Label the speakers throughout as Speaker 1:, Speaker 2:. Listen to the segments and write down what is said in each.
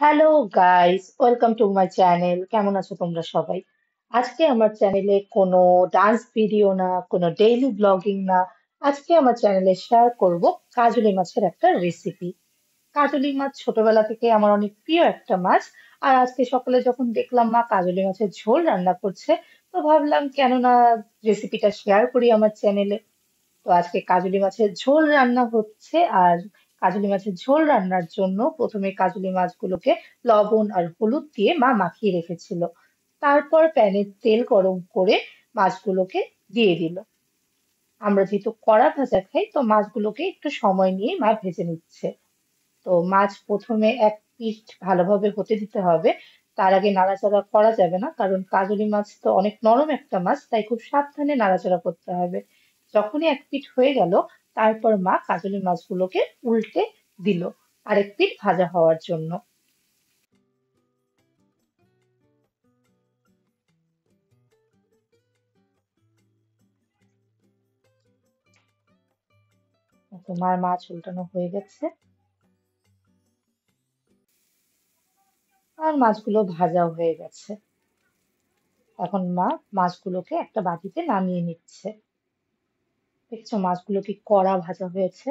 Speaker 1: Hello guys, welcome to my channel. কেমন আছো তোমরা সবাই? আজকে আমার চ্যানেলে কোনো ডান্স ভিডিও না, কোনো ডেইলি ব্লগিং না। আজকে আমার চ্যানেলে শেয়ার করব কাজলি মাছের একটা রেসিপি। কাজলি মাছ ছোটবেলা থেকে আমার অনেক প্রিয় একটা মাছ। আর আজকে সকালে যখন দেখলাম মা কাজলি মাছের ঝোল রান্না করছে, তো ভাবলাম কেন না রেসিপিটা শেয়ার করি আমার চ্যানেলে। তো আজকে কাজলি মাছের ঝোল রান্না হচ্ছে। আর কাজলি মাছের ঝোল রান্নার জন্য প্রথমে কাজলি মাছগুলোকে লবণ আর হলুদ দিয়ে মা মাখিয়ে রেখেছিল। তারপর প্যানে তেল গরম করে মাছগুলোকে দিয়ে দিল। আমরা যেহেতু কড়া ভাজা খাই, তো মাছগুলোকে একটু সময় নিয়ে মা ভেজে নিচ্ছে। তো মাছ প্রথমে এক পিঠ ভালোভাবে হতে দিতে হবে। তার আগে নাড়াচাড়া করা যাবে না, কারণ কাজলি মাছ তো অনেক নরম একটা মাছ, তাই খুব সাবধানে নাড়াচাড়া করতে হবে। যখনই এক পিঠ হয়ে গেল, তারপর মা কাজলি মাছগুলোকে উল্টে দিল আরেক পিঠ ভাজা হওয়ার জন্য। তোমার মাছ উল্টানো হয়ে গেছে আর মাছগুলো ভাজাও হয়ে গেছে। এখন মা মাছগুলোকে একটা বাটিতে নামিয়ে নিচ্ছে। দেখছো মাছগুলো কি কড়া ভাজা হয়েছে?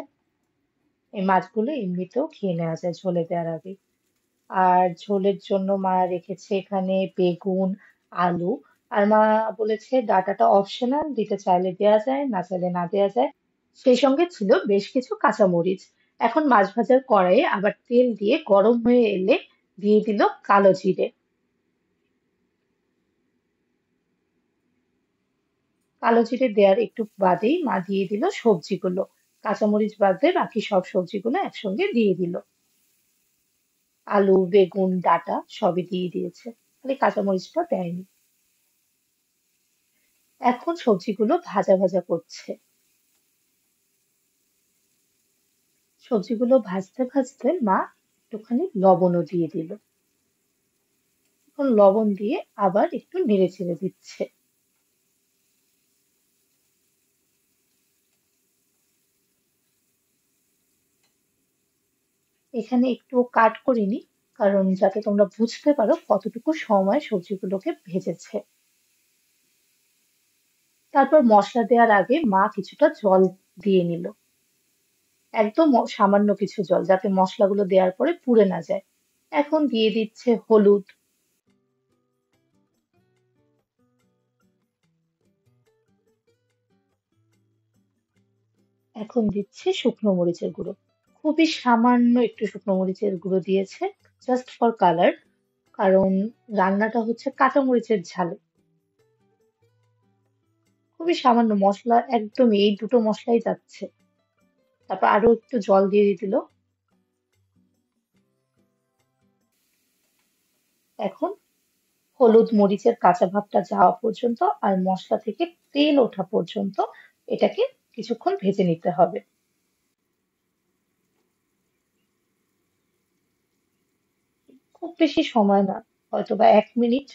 Speaker 1: এই মাছগুলো এমনিতেও খেয়ে নেওয়া যায় ঝোলে দেওয়ার আগে। আর ঝোলের জন্য মা রেখেছে এখানে বেগুন, আলু। আর মা বলেছে ডাঁটাটা অপশনাল, দিতে চাইলে দেওয়া যায়, না চাইলে না দেওয়া যায়। সেই সঙ্গে ছিল বেশ কিছু কাঁচামরিচ। এখন মাছ ভাজার কড়াইয়ে আবার তেল দিয়ে গরম হয়ে এলে দিয়ে দিল কালো জিরে। কালো জিরে দেওয়ার একটু বাদেই মা দিয়ে দিল সবজিগুলো। কাঁচামরিচ বাদে বাকি সব সবজিগুলো একসঙ্গে দিয়ে দিল। আলু, বেগুন, ডাঁটা সবই দিয়ে দিয়েছে, খালি কাঁচামরিচটা দেয়নি। এখন সবজিগুলো ভাজা ভাজা করছে। সবজিগুলো ভাজতে ভাজতে মা একটুখানি লবণও দিয়ে দিল। এখন লবণ দিয়ে আবার একটু নেড়ে চেড়ে দিচ্ছে। এখানে একটু কাট করিনি, কারণ যাতে তোমরা বুঝতে পারো কতটুকু সময় সবজিগুলোকে ভেজেছে। তারপর মশলা দেওয়ার আগে মা কিছুটা জল দিয়ে নিল। একদম সামান্য কিছু জল, যাতে মশলাগুলো দেওয়ার পরে পুড়ে না যায়। এখন দিয়ে দিচ্ছে হলুদ। এখন দিচ্ছে শুকনো মরিচের গুঁড়ো। খুবই সামান্য একটু শুকনো মরিচের গুঁড়ো দিয়েছে, জাস্ট ফর কালার। কারণ রান্নাটা হচ্ছে কাঁচা মরিচের ঝালে। খুবই সামান্য মশলা, একদম এই দুটো মশলাই যাচ্ছে। তারপর আরো একটু জল দিয়ে দিল। এখন হলুদ মরিচের কাঁচা ভাবটা যাওয়া পর্যন্ত আর মশলা থেকে তেল ওঠা পর্যন্ত এটাকে কিছুক্ষণ ভেজে নিতে হবে। খুব বেশি সময় না, হয়তো বা 1 মিনিট।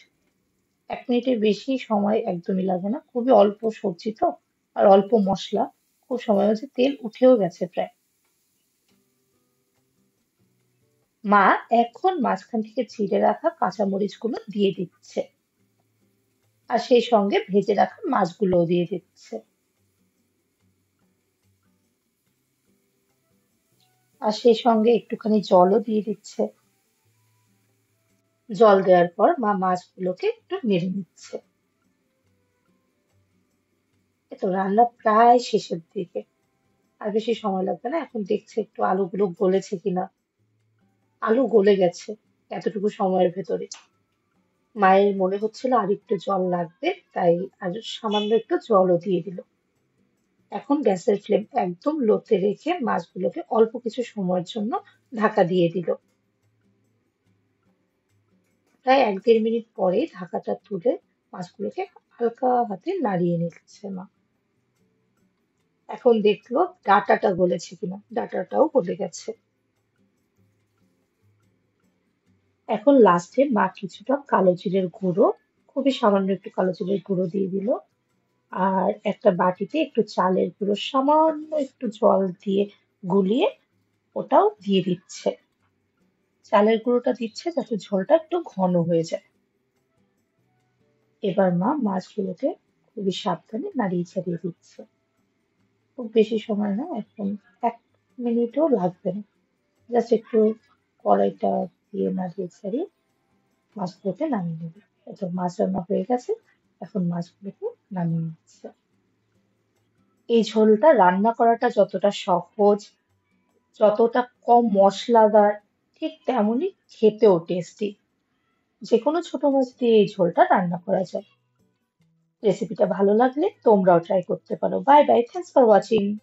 Speaker 1: 1 মিনিটের বেশি সময় একদমই লাগে না, খুবই অল্প সবজি তো, আর অল্প মশলা। খুব সময় হচ্ছে, তেল উঠেও গেছে প্রায়। মা এখন মাঝখান থেকে ছিঁড়ে রাখা কাঁচামরিচগুলো দিয়ে দিচ্ছে। আর সেই সঙ্গে ভেজে রাখা মাছগুলোও দিয়ে দিচ্ছে। আর সেই সঙ্গে একটুখানি জলও দিয়ে দিচ্ছে। জল দেওয়ার পর মা মাছগুলোকে একটু নেড়ে নিচ্ছে। এই তো রান্না প্রায় শেষের দিকে। আর বেশি সময় লাগবে না। এখন দেখছে একটু আলুগুলো গলেছে কিনা। আলু গলে গেছে এতটুকু সময়ের ভেতরে। মায়ের মনে হচ্ছিল আর একটু জল লাগবে, তাই আর সামান্য একটু জলও দিয়ে দিল। এখন গ্যাসের ফ্লেম একদম লোতে রেখে মাছগুলোকে অল্প কিছু সময়ের জন্য ঢাকা দিয়ে দিল। প্রায় 1-1.5 মিনিট পরে ঢাকাটা তুলে মাছগুলোকে হালকা হাতে নাড়িয়ে নিচ্ছে মা। এখন দেখলো ডাঁটাটা গলেছে কিনা। ডাঁটাটাও গলে গেছে। এখন লাস্টে মা কিছুটা কালো জিরের গুঁড়ো, খুবই সামান্য একটু কালো জিরের গুঁড়ো দিয়ে দিল। আর একটা বাটিতে একটু চালের গুঁড়ো সামান্য একটু জল দিয়ে গুলিয়ে ওটাও দিয়ে দিচ্ছে। চালের গুঁড়োটা দিচ্ছে যাতে ঝোলটা একটু ঘন হয়ে যায়। এবার মা মাছগুলোকে খুবই সাবধানে নাড়িয়ে চাড়িয়ে দিচ্ছে। খুব বেশি সময় না, একদম 1 মিনিটও লাগবে না। জাস্ট একটু কড়াইটা দিয়ে নাড়িয়ে চাড়িয়ে মাছগুলোকে নামিয়ে নেবে। তো মাছ রান্না হয়ে গেছে, এখন মাছগুলোকে নামিয়ে নিচ্ছে। এই ঝোলটা রান্না করাটা যতটা সহজ, যতটা কম মশলাদার, ঠিক তেমনই খেতেও টেস্টি। যে কোনো ছোট মাছ দিয়ে এই ঝোলটা রান্না করা যায়। রেসিপিটা ভালো লাগলে তোমরাও ট্রাই করতে পারো। Bye bye, thanks for watching.